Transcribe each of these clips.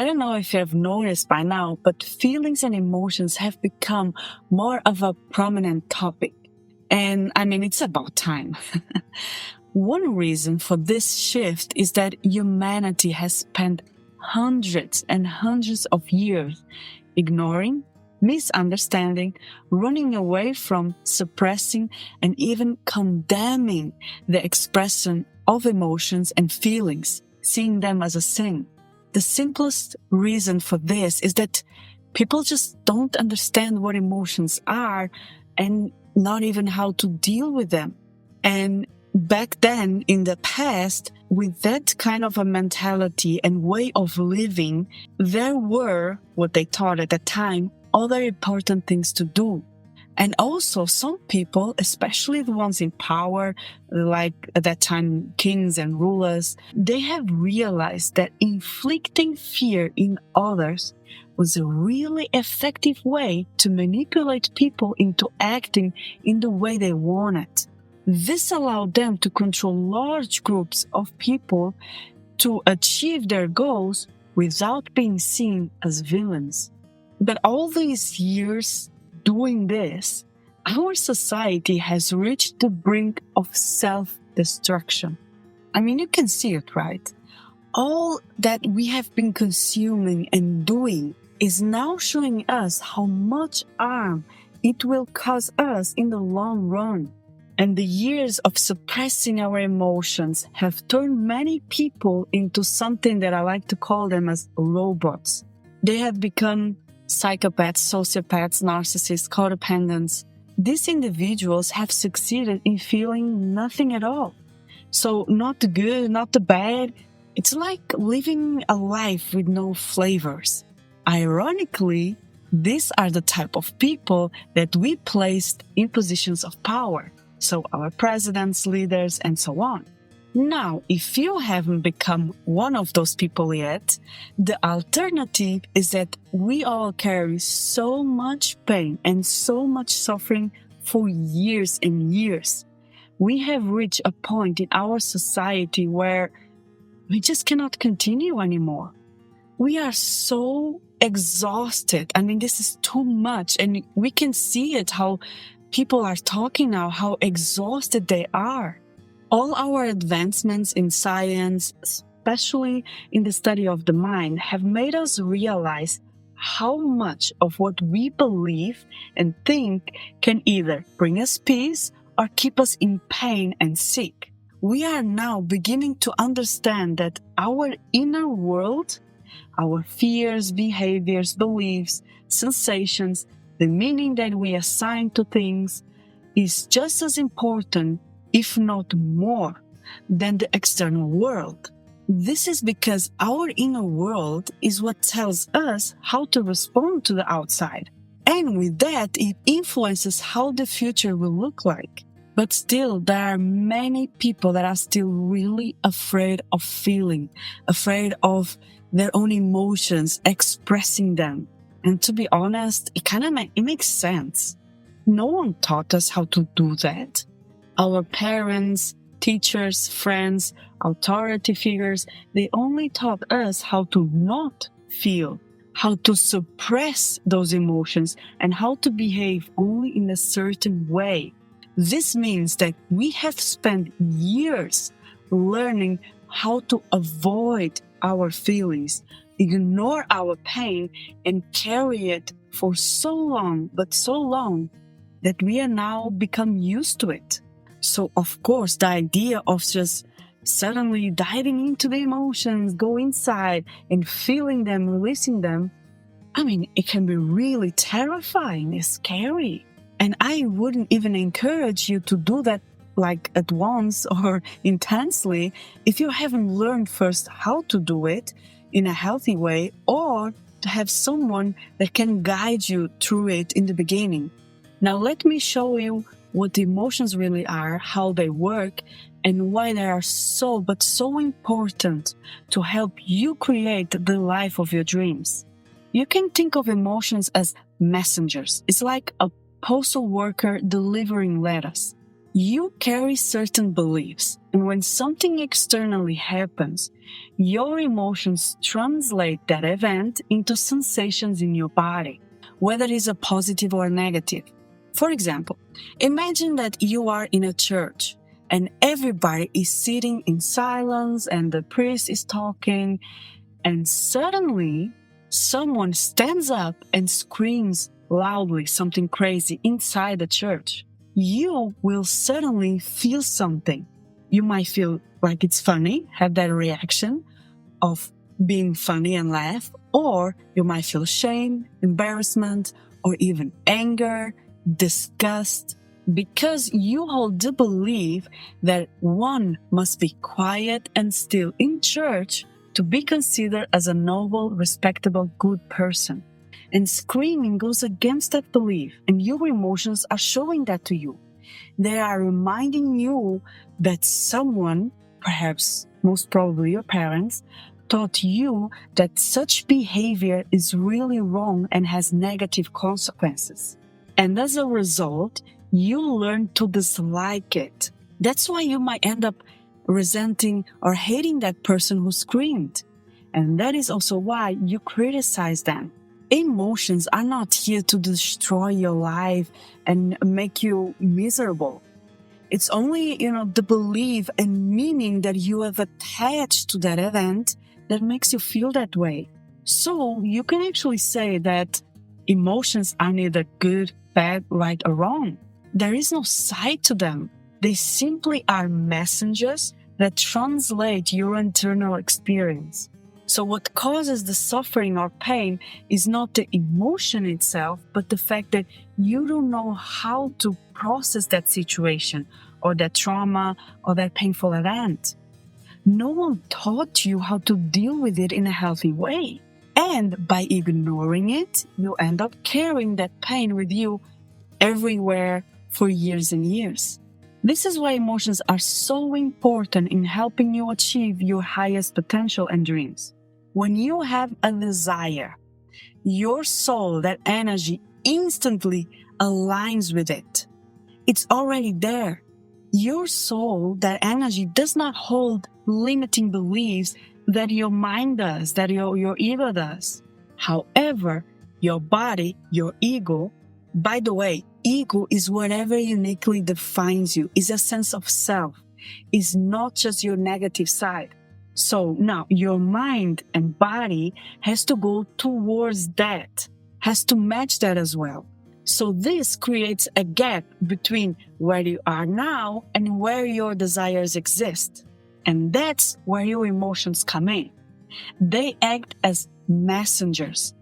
I don't know if you have noticed by now, but feelings and emotions have become more of a prominent topic. And I mean, it's about time. One reason for this shift is that humanity has spent hundreds and hundreds of years ignoring, misunderstanding, running away from, suppressing, and even condemning the expression of emotions and feelings, seeing them as a sin. The simplest reason for this is that people just don't understand what emotions are and not even how to deal with them. And back then, in the past, with that kind of a mentality and way of living, there were, what they thought at the time, other important things to do. And also, some people, especially the ones in power, like at that time, kings and rulers, they have realized that inflicting fear in others was a really effective way to manipulate people into acting in the way they wanted. This allowed them to control large groups of people to achieve their goals without being seen as villains. But all these years doing this, our society has reached the brink of self-destruction. I mean, you can see it, right? All that we have been consuming and doing is now showing us how much harm it will cause us in the long run. And the years of suppressing our emotions have turned many people into something that I like to call them as robots. They have become psychopaths, sociopaths, narcissists, codependents. These individuals have succeeded in feeling nothing at all. So not the good, not the bad. It's like living a life with no flavors. Ironically, these are the type of people that we placed in positions of power. So our presidents, leaders, and so on. Now, if you haven't become one of those people yet, the alternative is that we all carry so much pain and so much suffering for years and years. We have reached a point in our society where we just cannot continue anymore. We are so exhausted. I mean, this is too much, and we can see it how people are talking now, how exhausted they are. All our advancements in science, especially in the study of the mind, have made us realize how much of what we believe and think can either bring us peace or keep us in pain and sick. We are now beginning to understand that our inner world, our fears, behaviors, beliefs, sensations, the meaning that we assign to things is just as important, if not more, than the external world. This is because our inner world is what tells us how to respond to the outside. And with that, it influences how the future will look like. But still, there are many people that are still really afraid of feeling, afraid of their own emotions, expressing them. And to be honest, it makes sense. No one taught us how to do that. Our parents, teachers, friends, authority figures, they only taught us how to not feel, how to suppress those emotions, and how to behave only in a certain way. This means that we have spent years learning how to avoid our feelings, ignore our pain, and carry it for so long, but so long, that we are now become used to it. So, of course, the idea of just suddenly diving into the emotions, go inside and feeling them, releasing them, I mean, it can be really terrifying, it's scary. And I wouldn't even encourage you to do that like at once or intensely if you haven't learned first how to do it in a healthy way, or to have someone that can guide you through it in the beginning. Now let me show you what the emotions really are, how they work, and why they are so important to help you create the life of your dreams. You can think of emotions as messengers. It's like a postal worker delivering letters. You carry certain beliefs, and when something externally happens, your emotions translate that event into sensations in your body, whether it is a positive or a negative. For example, imagine that you are in a church and everybody is sitting in silence and the priest is talking, and suddenly someone stands up and screams loudly something crazy inside the church. You will suddenly feel something. You might feel like it's funny, have that reaction of being funny and laugh, or you might feel shame, embarrassment, or even anger, disgust, because you hold the belief that one must be quiet and still in church to be considered as a noble, respectable, good person. And screaming goes against that belief, and your emotions are showing that to you. They are reminding you that someone, perhaps most probably your parents, taught you that such behavior is really wrong and has negative consequences. And as a result, you learn to dislike it. That's why you might end up resenting or hating that person who screamed. And that is also why you criticize them. Emotions are not here to destroy your life and make you miserable. It's only, the belief and meaning that you have attached to that event that makes you feel that way. So you can actually say that emotions are neither good, bad, right, or wrong. There is no side to them. They simply are messengers that translate your internal experience. So what causes the suffering or pain is not the emotion itself, but the fact that you don't know how to process that situation or that trauma or that painful event. No one taught you how to deal with it in a healthy way. And by ignoring it, you end up carrying that pain with you everywhere for years and years. This is why emotions are so important in helping you achieve your highest potential and dreams. When you have a desire, your soul, that energy, instantly aligns with it. It's already there. Your soul, that energy, does not hold limiting beliefs that your mind does, that your ego does. However, your body, your ego, by the way, ego is whatever uniquely defines you, is a sense of self, is not just your negative side. So now your mind and body has to go towards that, has to match that as well. So this creates a gap between where you are now and where your desires exist. And that's where your emotions come in. They act as messengers,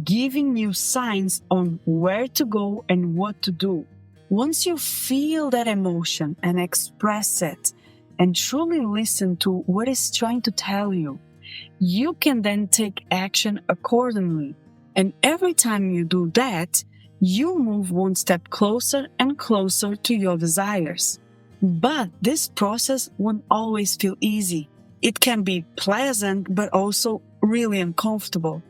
giving you signs on where to go and what to do. Once you feel that emotion and express it and truly listen to what it's trying to tell you, you can then take action accordingly. And every time you do that, you move one step closer and closer to your desires. But this process won't always feel easy. It can be pleasant, but also really uncomfortable.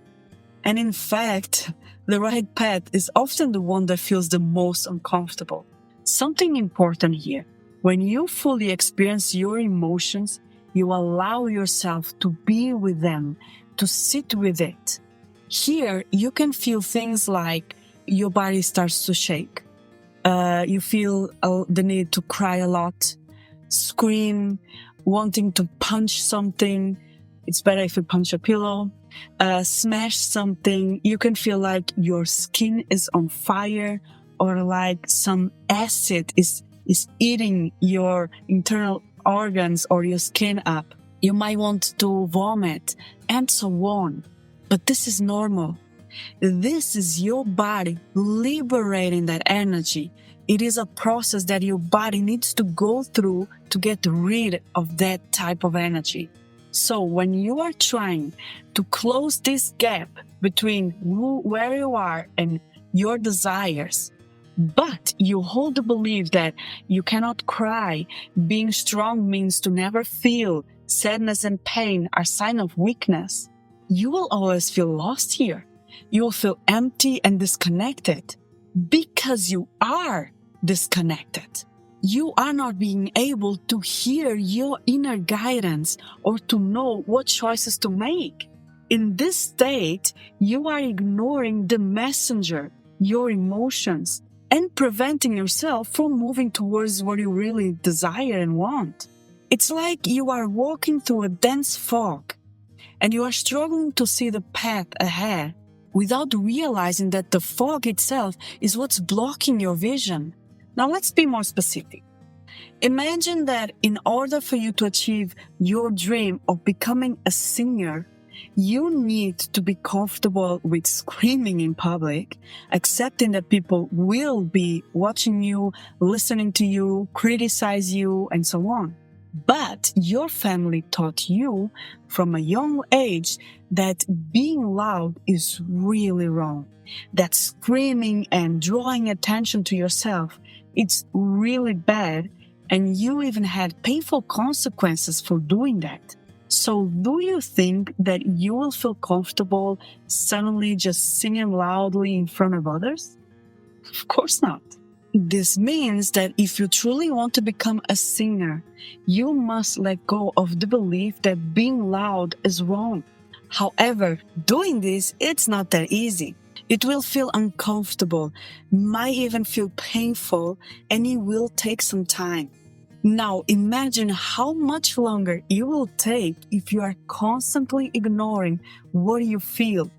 And in fact, the right path is often the one that feels the most uncomfortable. Something important here. When you fully experience your emotions, you allow yourself to be with them, to sit with it. Here, you can feel things like your body starts to shake. You feel the need to cry a lot, scream, wanting to punch something. It's better if you punch a pillow, smash something. You can feel like your skin is on fire, or like some acid is eating your internal organs or your skin up. You might want to vomit, and so on. But this is normal. This is your body liberating that energy. It is a process that your body needs to go through to get rid of that type of energy. So when you are trying to close this gap between where you are and your desires, but you hold the belief that you cannot cry, being strong means to never feel, sadness and pain are sign of weakness, you will always feel lost here. You will feel empty and disconnected because you are disconnected. You are not being able to hear your inner guidance or to know what choices to make. In this state, you are ignoring the messenger, your emotions, and preventing yourself from moving towards what you really desire and want. It's like you are walking through a dense fog and you are struggling to see the path ahead without realizing that the fog itself is what's blocking your vision. Now let's be more specific. Imagine that in order for you to achieve your dream of becoming a singer, you need to be comfortable with screaming in public, accepting that people will be watching you, listening to you, criticize you, and so on. But your family taught you from a young age that being loud is really wrong, that screaming and drawing attention to yourself, it's really bad, and you even had painful consequences for doing that. So do you think that you will feel comfortable suddenly just singing loudly in front of others? Of course not. This means that if you truly want to become a singer, you must let go of the belief that being loud is wrong. However, doing this, it's not that easy. It will feel uncomfortable, might even feel painful, and it will take some time. Now imagine how much longer it will take if you are constantly ignoring what you feel.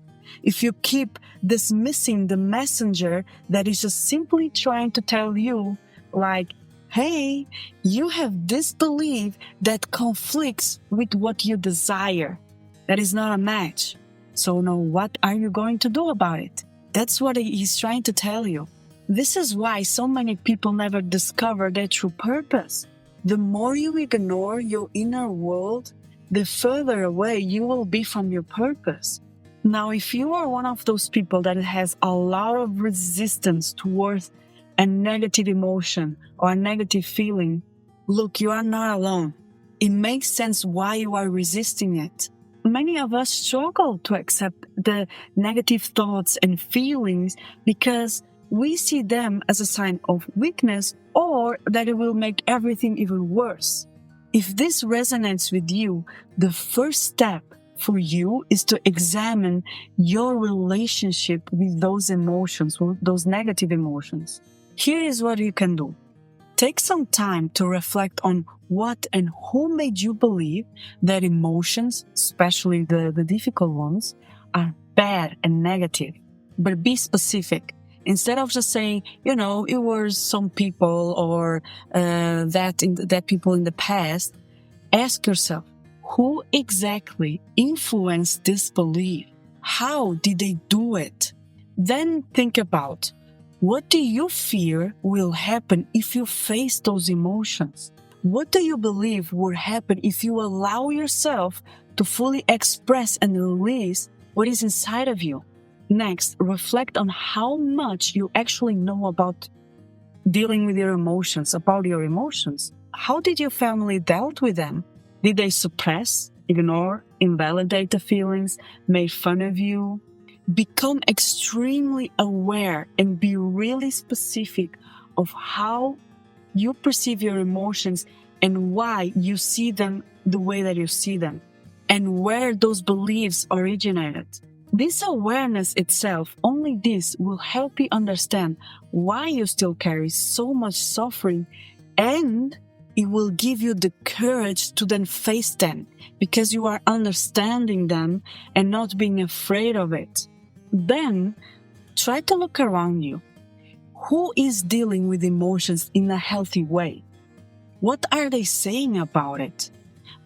If you keep dismissing the messenger that is just simply trying to tell you, like, hey, you have this belief that conflicts with what you desire. That is not a match. So now what are you going to do about it? That's what he's trying to tell you. This is why so many people never discover their true purpose. The more you ignore your inner world, the further away you will be from your purpose. Now, if you are one of those people that has a lot of resistance towards a negative emotion or a negative feeling, look, you are not alone. It makes sense why you are resisting it. Many of us struggle to accept the negative thoughts and feelings because we see them as a sign of weakness or that it will make everything even worse. If this resonates with you, the first step for you is to examine your relationship with those emotions, those negative emotions. Here is what you can do. Take some time to reflect on what and who made you believe that emotions, especially the difficult ones, are bad and negative. But be specific. Instead of just saying, it was some people or that people in the past, ask yourself, who exactly influenced this belief? How did they do it? Then think about, what do you fear will happen if you face those emotions? What do you believe will happen if you allow yourself to fully express and release what is inside of you? Next, reflect on how much you actually know about dealing with your emotions, about your emotions. How did your family dealt with them? Did they suppress, ignore, invalidate the feelings, make fun of you? Become extremely aware and be really specific of how you perceive your emotions and why you see them the way that you see them and where those beliefs originated. This awareness itself, only this will help you understand why you still carry so much suffering, and it will give you the courage to then face them because you are understanding them and not being afraid of it. Then try to look around you. Who is dealing with emotions in a healthy way? What are they saying about it?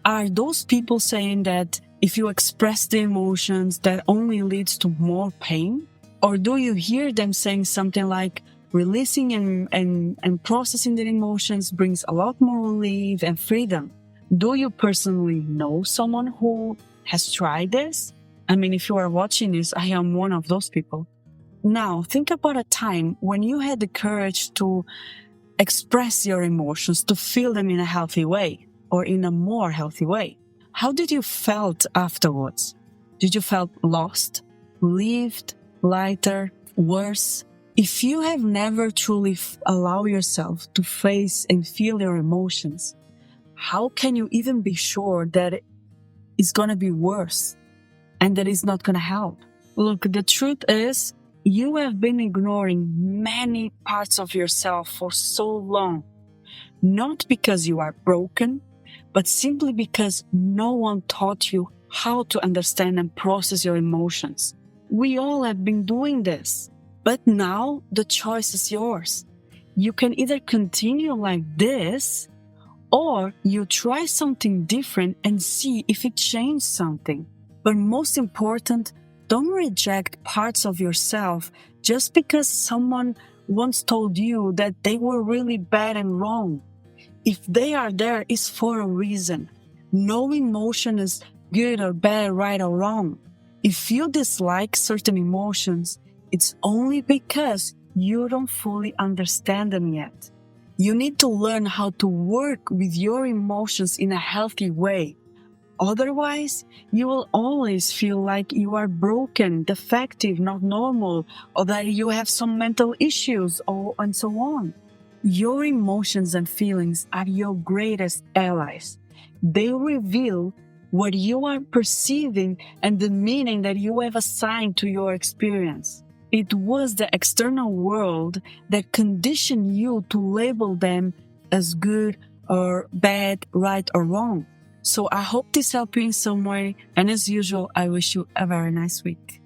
Are those people saying that if you express the emotions, that only leads to more pain? Or do you hear them saying something like, releasing and processing the emotions brings a lot more relief and freedom? Do you personally know someone who has tried this? I mean, if you are watching this, I am one of those people. Now, think about a time when you had the courage to express your emotions, to feel them in a healthy way or in a more healthy way. How did you felt afterwards? Did you felt lost, relieved, lighter, worse? If you have never truly allowed yourself to face and feel your emotions, how can you even be sure that it's going to be worse and that it's not going to help? Look, the truth is, you have been ignoring many parts of yourself for so long, not because you are broken, but simply because no one taught you how to understand and process your emotions. We all have been doing this, but now the choice is yours. You can either continue like this, or you try something different and see if it changes something. But most important, don't reject parts of yourself just because someone once told you that they were really bad and wrong. If they are there, it's for a reason. No emotion is good or bad, right or wrong. If you dislike certain emotions, it's only because you don't fully understand them yet. You need to learn how to work with your emotions in a healthy way. Otherwise, you will always feel like you are broken, defective, not normal, or that you have some mental issues, and so on. Your emotions and feelings are your greatest allies. They reveal what you are perceiving and the meaning that you have assigned to your experience. It was the external world that conditioned you to label them as good or bad, right or wrong. So I hope this helped you in some way. And as usual, I wish you a very nice week.